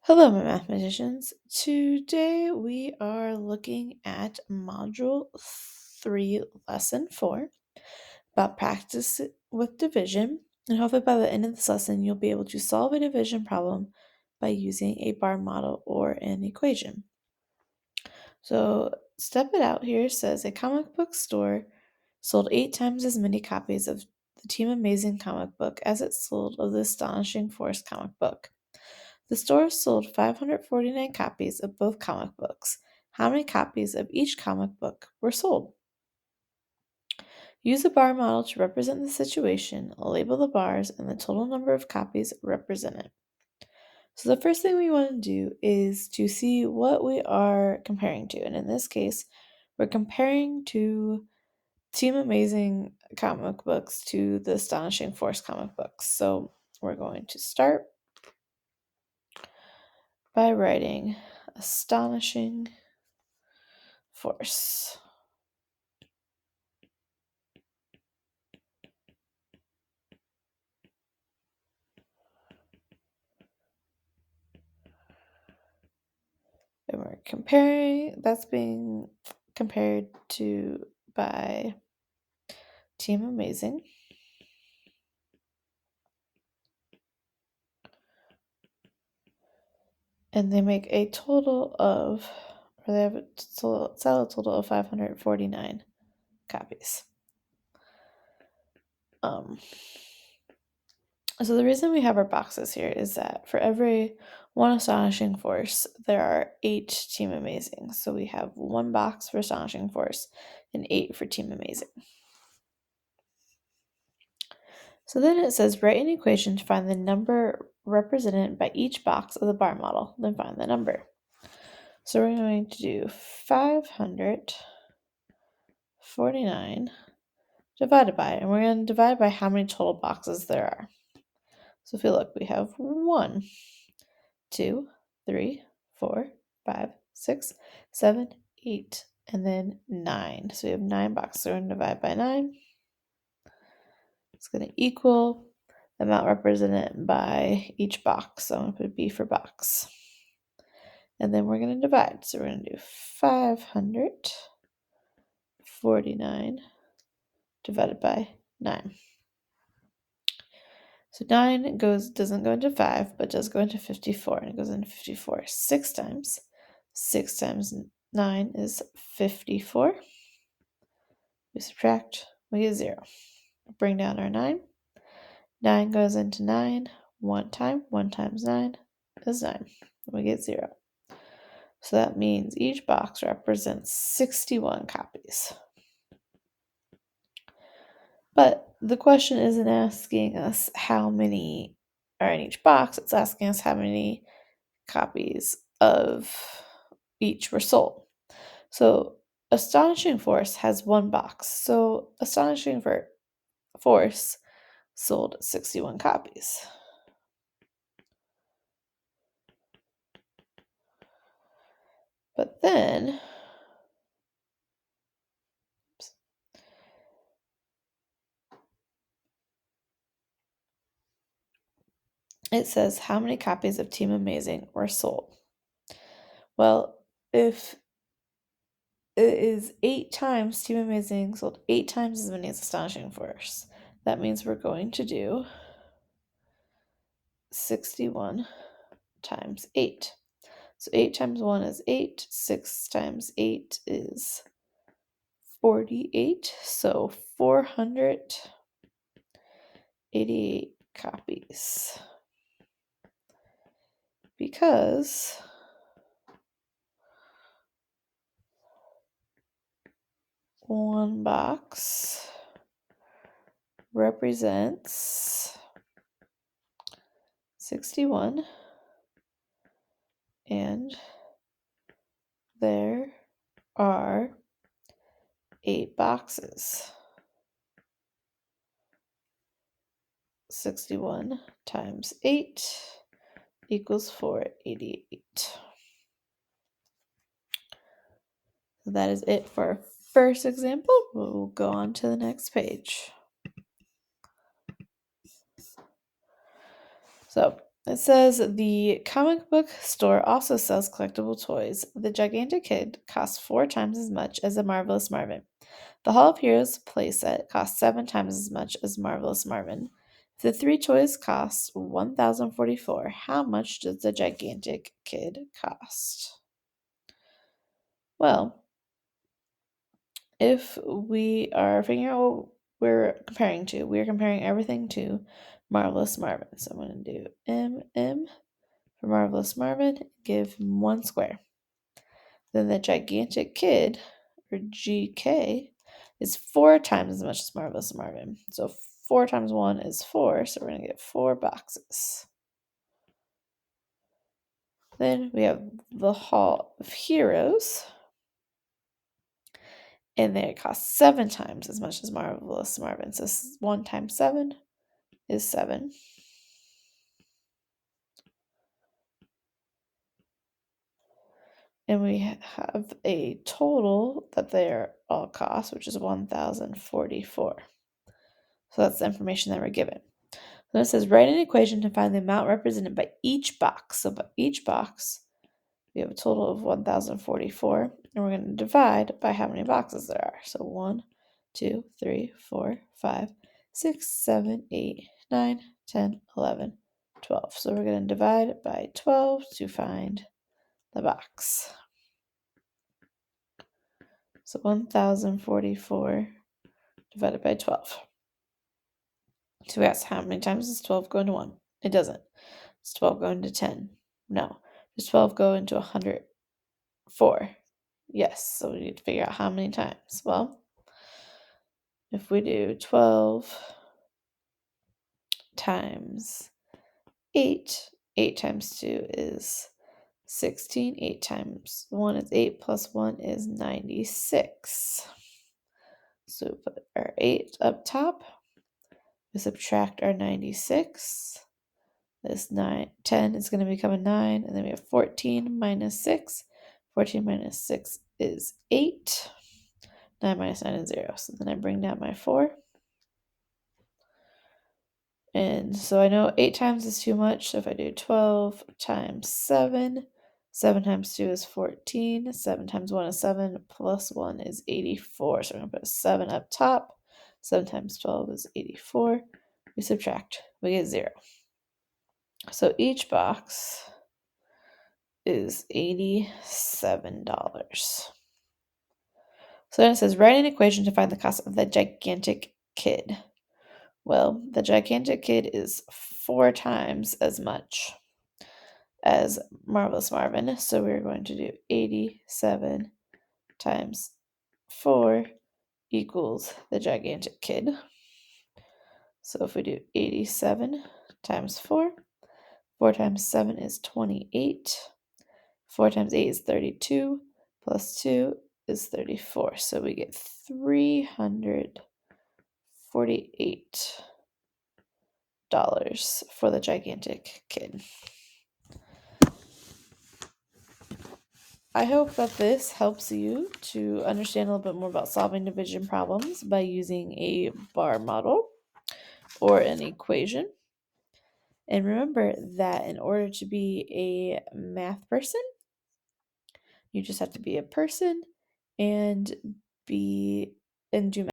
Hello, my mathematicians. Today we are looking at Module 3, Lesson 4, about practice with division. And hopefully by the end of this lesson, you'll be able to solve a division problem by using a bar model or an equation. So, step it out here says a comic book store sold 8 times as many copies of the Team Amazing comic book as it sold of the Astonishing Force comic book. The store sold 549 copies of both comic books. How many copies of each comic book were sold? Use a bar model to represent the situation, label the bars, and the total number of copies represented. So the first thing we want to do is to see what we are comparing to. And in this case, we're comparing to Team Amazing comic books to the Astonishing Force comic books. So we're going to start by writing Astonishing Force. And we're comparing, that's being compared to by Team Amazing. And they make a total of, or they have sell a total of 549 copies. So the reason we have our boxes here is that for every one Astonishing Force, there are 8 Team Amazing. So we have 1 box for Astonishing Force and 8 for Team Amazing. So then it says write an equation to find the number represented by each box of the bar model, then find the number. So we're going to do 549 divided by, and we're going to divide by how many total boxes there are. So if you look, we have 1, 2, 3, 4, 5, 6, 7, 8, and then 9. So we have 9 boxes. So we're going to divide by 9. It's going to equal the amount represented by each box. So I'm going to put B for box. And then we're going to divide. So we're going to do 549 divided by 9. So 9 doesn't go into 5, but does go into 54. And it goes into 54 6 times. 6 times 9 is 54. We subtract, we get 0. Bring down our 9. 9 goes into 9 one time. 1 times 9 is 9. We get 0. So that means each box represents 61 copies. But the question isn't asking us how many are in each box. It's asking us how many copies of each were sold. So Astonishing Force has 1 box. So Astonishing Force sold 61 copies. But then it says how many copies of Team Amazing were sold. Well, if it is 8 times Team Amazing sold 8 times as many as Astonishing Force, that means we're going to do 61 times 8. So 8 times 1 is 8. 6 times 8 is 48. So 488 copies. Because one box represents 61, and there are 8 boxes. 61 times 8 equals 488. So that is it for our first example. We'll go on to the next page. So It says the comic book store also sells collectible toys. The Gigantic Kid costs 4 times as much as the Marvelous Marvin. The Hall of Heroes playset costs 7 times as much as Marvelous Marvin. If the 3 toys cost 1,044, how much does the Gigantic Kid cost? Well, if we are figuring out what we're comparing to, we're comparing everything to Marvelous Marvin. So I'm going to do MM for Marvelous Marvin, give him 1 square. Then the Gigantic Kid, or GK, is 4 times as much as Marvelous Marvin. So 4 times 1 is 4, so we're going to get 4 boxes. Then we have the Hall of Heroes, and there it costs 7 times as much as Marvelous Marvin. So 1 times 7 is 7. And we have a total that they all cost, which is 1,044. So that's the information that we're given. Then it says write an equation to find the amount represented by each box. So by each box, we have a total of 1,044, and we're going to divide by how many boxes there are. So 1, 2, 3, 4, 5, 6, 7, 8, 9, 10, 11, 12. So we're going to divide by 12 to find the box. So 1,044 divided by 12. So we ask how many times does 12 go into 1? It doesn't. Does 12 go into 10? No. Does 12 go into 104? Yes. So we need to figure out how many times. Well, if we do 12 times 8, 8 times 2 is 16. 8 times 1 is 8 plus 1 is 96. So we put our 8 up top. We subtract our 96. This 10 is going to become a 9. And then we have 14 minus 6. 14 minus 6 is 8. 9 minus 9 is 0. So then I bring down my 4. And so I know 8 times is too much. So if I do 12 times 7, 7 times 2 is 14. 7 times 1 is 7. Plus 1 is 84. So I'm going to put a 7 up top. 7 times 12 is 84. We subtract. We get 0. So each box is $87. So then it says, write an equation to find the cost of the Gigantic Kid. Well, the Gigantic Kid is 4 times as much as Marvelous Marvin. So we're going to do 87 times 4 equals the Gigantic Kid. So if we do 87 times 4, 4 times 7 is 28. 4 times 8 is 32. Plus 2 is 34. So we get $348 for the Gigantic Kid. I hope that this helps you to understand a little bit more about solving division problems by using a bar model or an equation. And remember that in order to be a math person, you just have to be a person and do